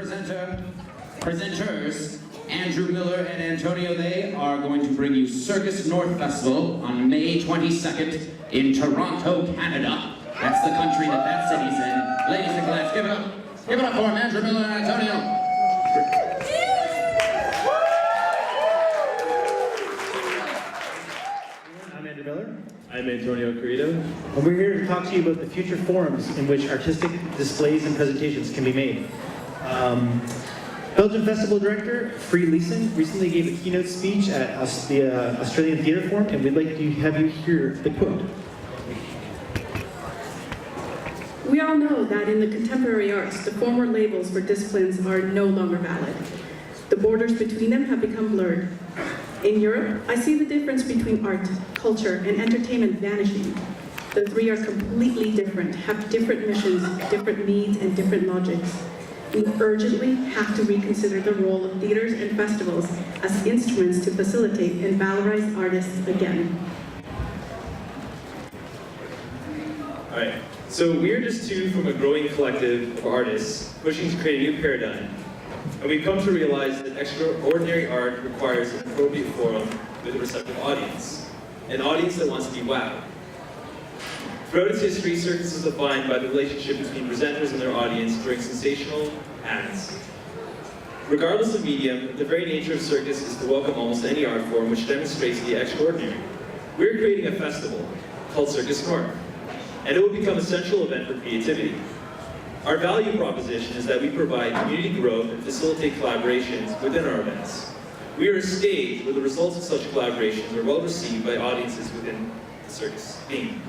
presenters, Andrew Miller and Antonio, they are going to bring you Circus North Festival on May 22nd in Toronto, Canada. That's the country that city's in. Ladies and gents, give it up. Give it up for them, Andrew Miller and Antonio. I'm Andrew Miller. I'm Antonio Carito. And we're here to talk to you about the future forums in which artistic displays and presentations can be made. Belgian Festival Director, Free Leeson, recently gave a keynote speech at the Australian Theatre Forum, and we'd like to have you hear the quote. We all know that in the contemporary arts, the former labels for disciplines are no longer valid. The borders between them have become blurred. In Europe, I see the difference between art, culture, and entertainment vanishing. The three are completely different, have different missions, different needs, and different logics. We urgently have to reconsider the role of theaters and festivals as instruments to facilitate and valorize artists again. All right, so we're just two from a growing collective of artists pushing to create a new paradigm. And we've come to realize that extraordinary art requires an appropriate forum with a receptive audience, an audience that wants to be wowed. Throughout its history, Circus is defined by the relationship between presenters and their audience during sensational acts. Regardless of medium, the very nature of Circus is to welcome almost any art form which demonstrates the extraordinary. We're creating a festival called Circus North, and it will become a central event for creativity. Our value proposition is that we provide community growth and facilitate collaborations within our events. We are a stage where the results of such collaborations are well received by audiences within the circus scene.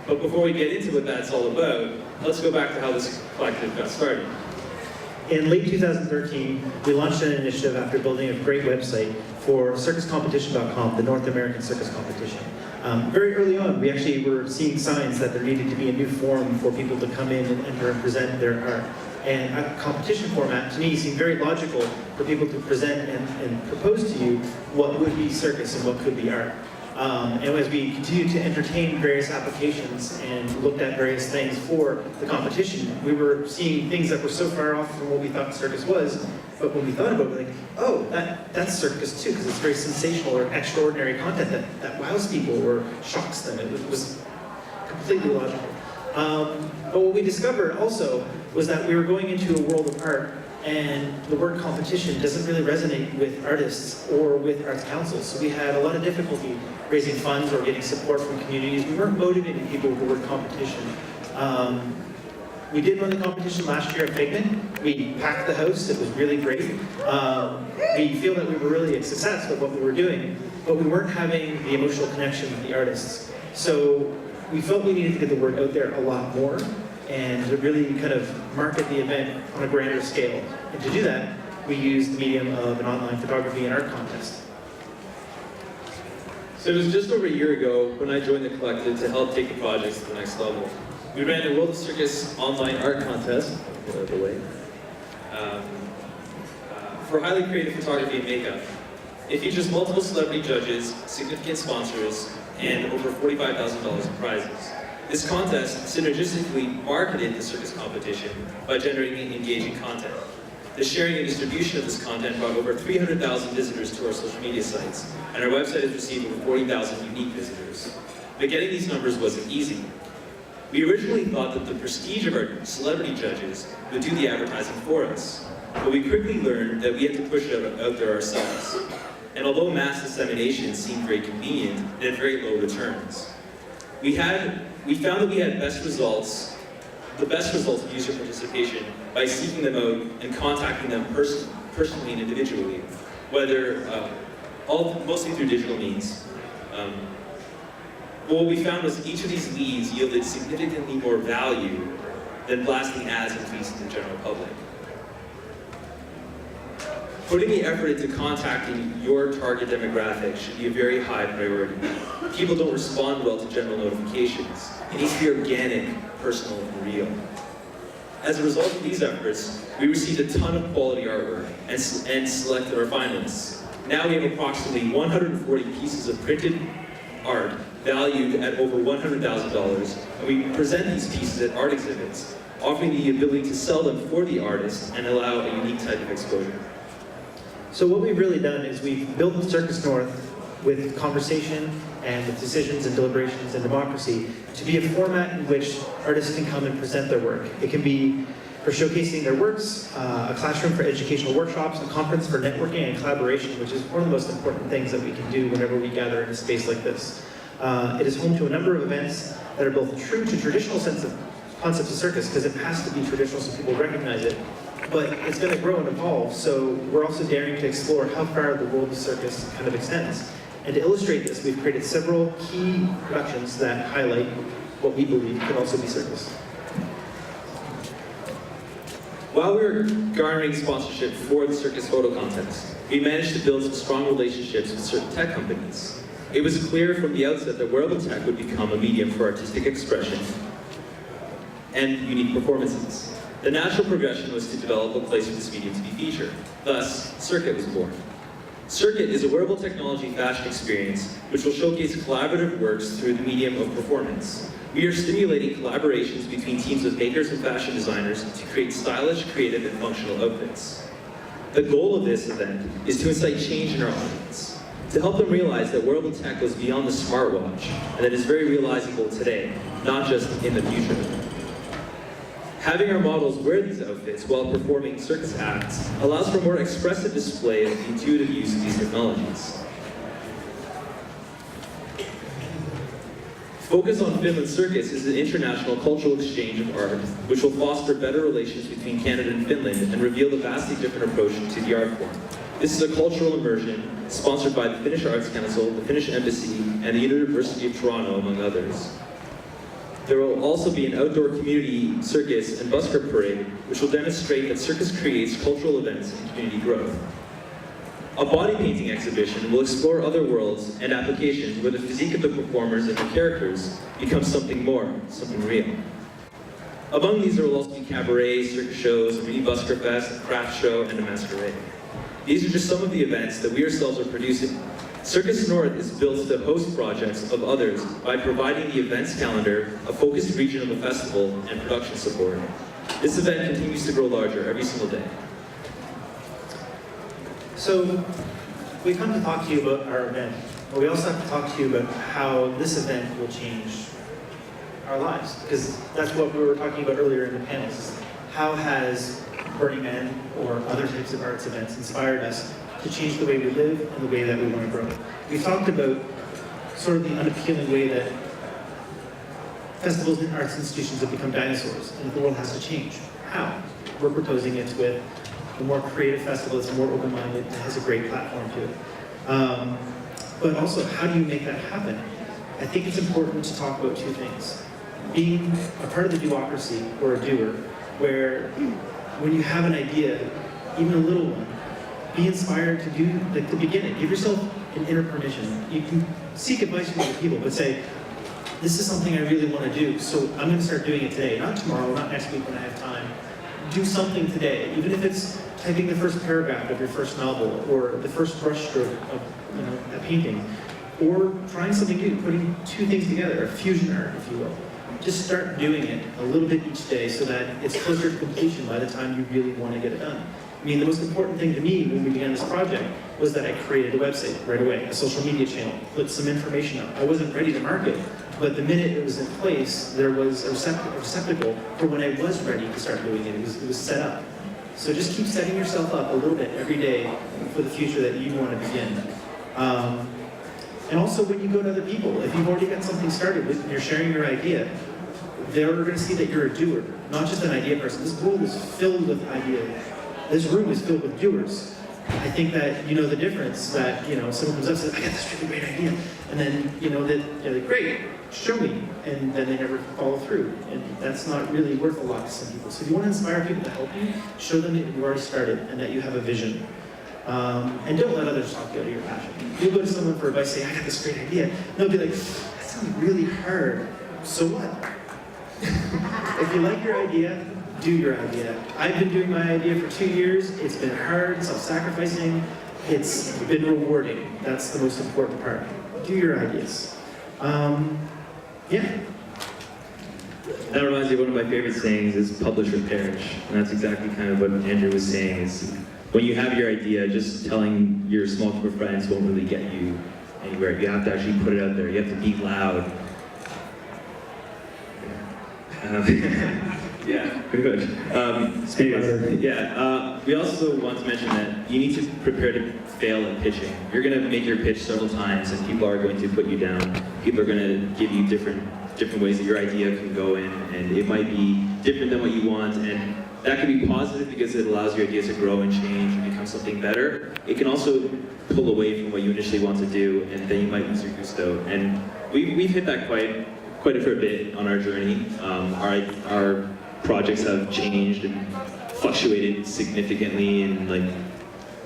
But before we get into what that's all about, let's go back to how this collective got started. In late 2013, we launched an initiative after building a great website for circuscompetition.com, the North American Circus Competition. Very early on, we actually were seeing signs that there needed to be a new forum for people to come in and enter and present their art. And a competition format, to me, seemed very logical for people to present and propose to you what would be circus and what could be art. And as we continued to entertain various applications and looked at various things for the competition, we were seeing things that were so far off from what we thought circus was, but when we thought about it, we're like, oh, that's circus too, because it's very sensational or extraordinary content that wows people or shocks them. It was completely logical. But what we discovered also was that we were going into a world of art, and the word competition doesn't really resonate with artists or with arts councils. So we had a lot of difficulty raising funds or getting support from communities. We weren't motivating people with the word competition. We did run the competition last year at Figment. We packed the house, it was really great. We feel that we were really a success with what we were doing, but we weren't having the emotional connection with the artists. So we felt we needed to get the word out there a lot more and to really kind of market the event on a grander scale. And to do that, we used the medium of an online photography and art contest. So it was just over a year ago when I joined the collective to help take the projects to the next level. We ran the World of Circus online art contest, get out of the way, for highly creative photography and makeup. It features multiple celebrity judges, significant sponsors, and over $45,000 in prizes. This contest synergistically marketed the circus competition by generating engaging content. The sharing and distribution of this content brought over 300,000 visitors to our social media sites, and our website has received over 40,000 unique visitors. But getting these numbers wasn't easy. We originally thought that the prestige of our celebrity judges would do the advertising for us, but we quickly learned that we had to push it out there ourselves. And although mass dissemination seemed very convenient, it had very low returns. We found that we had the best results of user participation by seeking them out and contacting them personally and individually, mostly through digital means. But what we found was each of these leads yielded significantly more value than blasting ads and tweets to the general public. Putting the effort into contacting your target demographic should be a very high priority. People don't respond well to general notifications. It needs to be organic, personal, and real. As a result of these efforts, we received a ton of quality artwork and selected our finalists. Now we have approximately 140 pieces of printed art valued at over $100,000, and we present these pieces at art exhibits. offering the ability to sell them for the artist and allow a unique type of exposure. So what we've really done is we've built Circus North with conversation and with decisions and deliberations and democracy to be a format in which artists can come and present their work. It can be for showcasing their works, a classroom for educational workshops, a conference for networking and collaboration, which is one of the most important things that we can do whenever we gather in a space like this. It is home to a number of events that are both true to traditional concepts of circus, because it has to be traditional so people recognize it, but it's going to grow and evolve, so we're also daring to explore how far the world of circus kind of extends. And to illustrate this, we've created several key productions that highlight what we believe could also be circus. While we were garnering sponsorship for the Circus photo contest, we managed to build some strong relationships with certain tech companies. It was clear from the outset that wearable tech would become a medium for artistic expression and unique performances. The natural progression was to develop a place for this medium to be featured. Thus, Circuit was born. Circuit is a wearable technology fashion experience which will showcase collaborative works through the medium of performance. We are stimulating collaborations between teams of makers and fashion designers to create stylish, creative, and functional outfits. The goal of this event is to incite change in our audience, to help them realize that wearable tech goes beyond the smartwatch and that it's very realizable today, not just in the future. Having our models wear these outfits while performing circus acts allows for more expressive display of the intuitive use of these technologies. Focus on Finland Circus is an international cultural exchange of art which will foster better relations between Canada and Finland and reveal the vastly different approach to the art form. This is a cultural immersion sponsored by the Finnish Arts Council, the Finnish Embassy, and the University of Toronto, among others. There will also be an outdoor community circus and busker parade, which will demonstrate that circus creates cultural events and community growth. A body painting exhibition will explore other worlds and applications where the physique of the performers and the characters becomes something more, something real. Among these there will also be cabarets, circus shows, a mini busker fest, a craft show, and a masquerade. These are just some of the events that we ourselves are producing. Circus North is built to host projects of others by providing the events calendar, a focused region of the festival, and production support. This event continues to grow larger every single day. So, we come to talk to you about our event, but we also have to talk to you about how this event will change our lives, because that's what we were talking about earlier in the panels. How has Burning Man or other types of arts events inspired us to change the way we live and the way that we want to grow? We've talked about sort of the unappealing way that festivals and arts institutions have become dinosaurs, and the world has to change. How? We're proposing it with a more creative festival that's more open-minded, that has a great platform to it. But also, how do you make that happen? I think it's important to talk about two things. Being a part of the duocracy, or a doer, where when you have an idea, even a little one, be inspired to do, like, the beginning. Give yourself an inner permission. You can seek advice from other people, but say, this is something I really want to do, so I'm going to start doing it today. Not tomorrow, not next week when I have time. Do something today, even if it's typing the first paragraph of your first novel, or the first brush stroke of a painting, or trying something new, putting two things together, a fusion art, if you will. Just start doing it a little bit each day so that it's closer to completion by the time you really want to get it done. I mean, the most important thing to me when we began this project was that I created a website right away, a social media channel, put some information up. I wasn't ready to market, but the minute it was in place, there was a receptacle for when I was ready to start doing it. It was set up. So just keep setting yourself up a little bit every day for the future that you want to begin. And also when you go to other people, if you've already got something started and you're sharing your idea, they're going to see that you're a doer, not just an idea person. This world is filled with ideas. This room is filled with doers. I think that you know the difference that, someone comes up and says, I got this really great idea. And then, that they're like, great, show me. And then they never follow through. And that's not really worth a lot to some people. So if you want to inspire people to help you, show them that you've already started and that you have a vision. And don't let others talk you out of your passion. You'll go to someone for advice, say, I got this great idea. And they'll be like, that sounds really hard. So what? If you like your idea, do your idea. I've been doing my idea for 2 years. It's been hard, self-sacrificing. It's been rewarding. That's the most important part. Do your ideas. Yeah. That reminds me of one of my favorite sayings is publish or perish. And that's exactly kind of what Andrew was saying is when you have your idea, just telling your small group of friends won't really get you anywhere. You have to actually put it out there. You have to be loud. Yeah, good. We also want to mention that you need to prepare to fail at pitching. You're going to make your pitch several times, and people are going to put you down. People are going to give you different ways that your idea can go in, and it might be different than what you want. And that can be positive because it allows your idea to grow and change and become something better. It can also pull away from what you initially want to do, and then you might lose your gusto. And we've hit that quite a fair bit on our journey. Our projects have changed and fluctuated significantly in like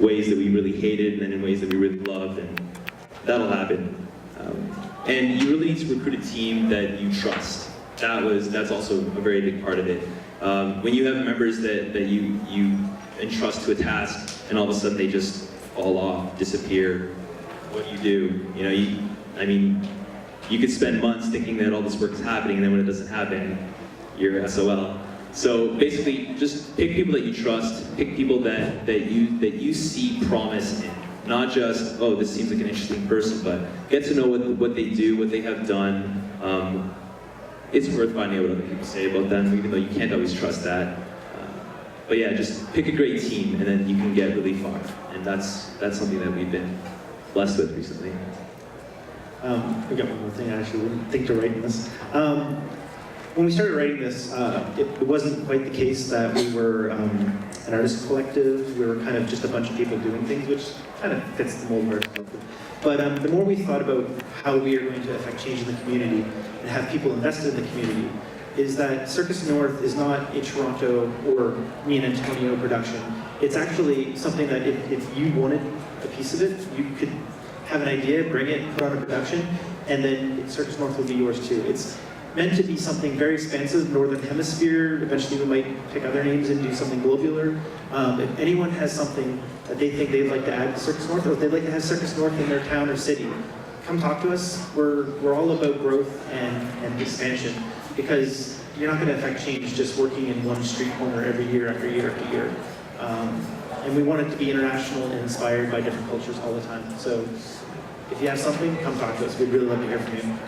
ways that we really hated and then in ways that we really loved, and that'll happen. And you really need to recruit a team that you trust. That's also a very big part of it. When you have members that you entrust to a task and all of a sudden they just fall off, disappear, what do you do? You could spend months thinking that all this work is happening, and then when it doesn't happen, you're SOL. So basically, just pick people that you trust, pick people that you see promise in. Not just, oh, this seems like an interesting person, but get to know what they do, what they have done. It's worth finding out what other people say about them, even though you can't always trust that. But yeah, just pick a great team, and then you can get really far. And that's something that we've been blessed with recently. I got one more thing I actually wouldn't think to write in this. When we started writing this, it wasn't quite the case that we were an artist collective. We were kind of just a bunch of people doing things, which kind of fits the mold of artist collective. But the more we thought about how we are going to affect change in the community and have people invested in the community, is that Circus North is not a Toronto or me and Antonio production. It's actually something that if you wanted a piece of it, you could have an idea, bring it, put on a production, and then Circus North will be yours too. It's meant to be something very expansive, Northern Hemisphere. Eventually we might pick other names and do something globular. If anyone has something that they think they'd like to add to Circus North, or if they'd like to have Circus North in their town or city, come talk to us. We're all about growth and expansion, because you're not going to affect change just working in one street corner every year after year after year. And we want it to be international and inspired by different cultures all the time. So if you have something, come talk to us. We'd really love to hear from you.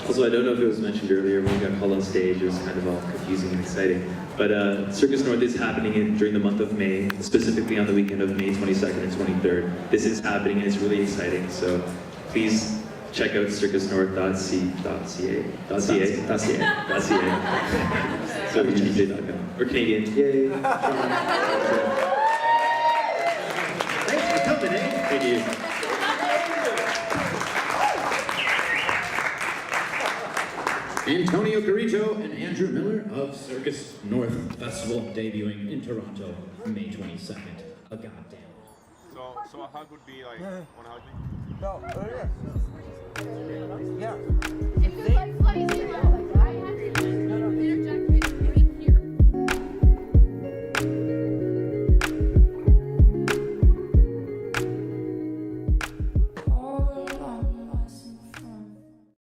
Also, I don't know if it was mentioned earlier when we got called on stage, it was kind of all confusing and exciting. But Circus North is happening during the month of May, specifically on the weekend of May 22nd and 23rd. This is happening and it's really exciting, so please check out circusnorth.ca. So we're Canadian. Yay. Thanks for coming, eh? Thank you. Antonio Carito and Andrew Miller of Circus North Festival, debuting in Toronto, May 22nd. A goddamn. So a hug would be like, wanna hug me? No, yeah. If you like